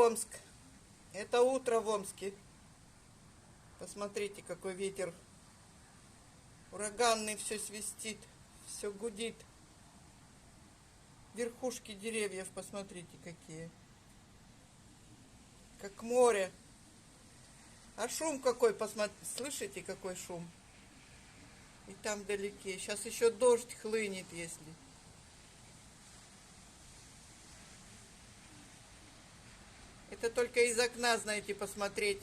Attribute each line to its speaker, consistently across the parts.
Speaker 1: Омск. Это утро в Омске. Посмотрите, какой ветер. Ураганный, все свистит, все гудит. Верхушки деревьев, посмотрите, какие. Как море. А шум какой, посмотрите, слышите, какой шум? И там вдалеке. Сейчас еще дождь хлынет, если. Это только из окна, знаете, посмотреть.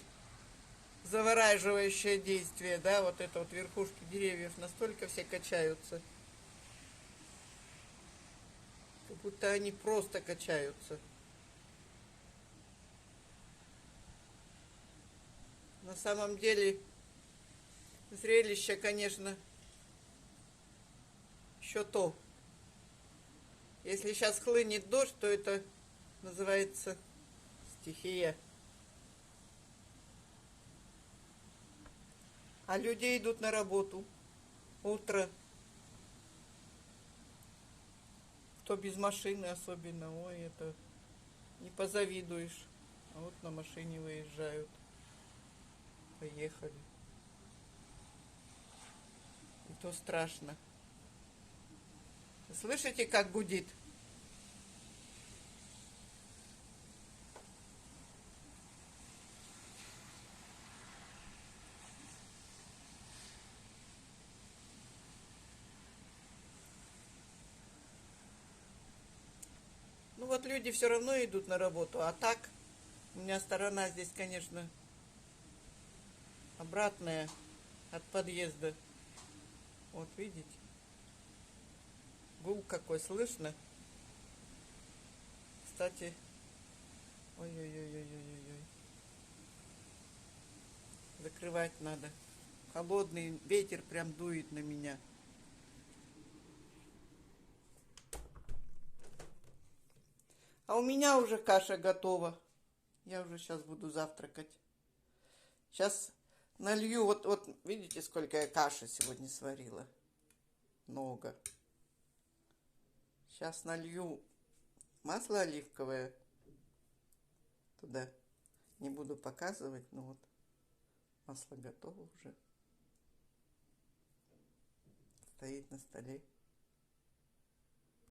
Speaker 1: Завораживающее действие, да, вот это вот верхушки деревьев настолько все качаются. Как будто они просто качаются. На самом деле зрелище, конечно, еще то. Если сейчас хлынет дождь, то это называется стихия. А люди идут на работу. Утро. Кто без машины особенно. Ой, это не позавидуешь. А вот на машине выезжают. Поехали. И то страшно. Слышите, как гудит? Ну вот люди все равно идут на работу, а так у меня сторона здесь, конечно, обратная от подъезда. Вот видите? Гул какой слышно. Кстати, ой-ой-ой-ой-ой-ой. Закрывать надо. Холодный ветер прям дует на меня. А у меня уже каша готова. Я уже сейчас буду завтракать. Сейчас налью. Вот видите, сколько я каши сегодня сварила? Много. Сейчас налью масло оливковое туда. Не буду показывать, но вот масло готово уже. Стоит на столе.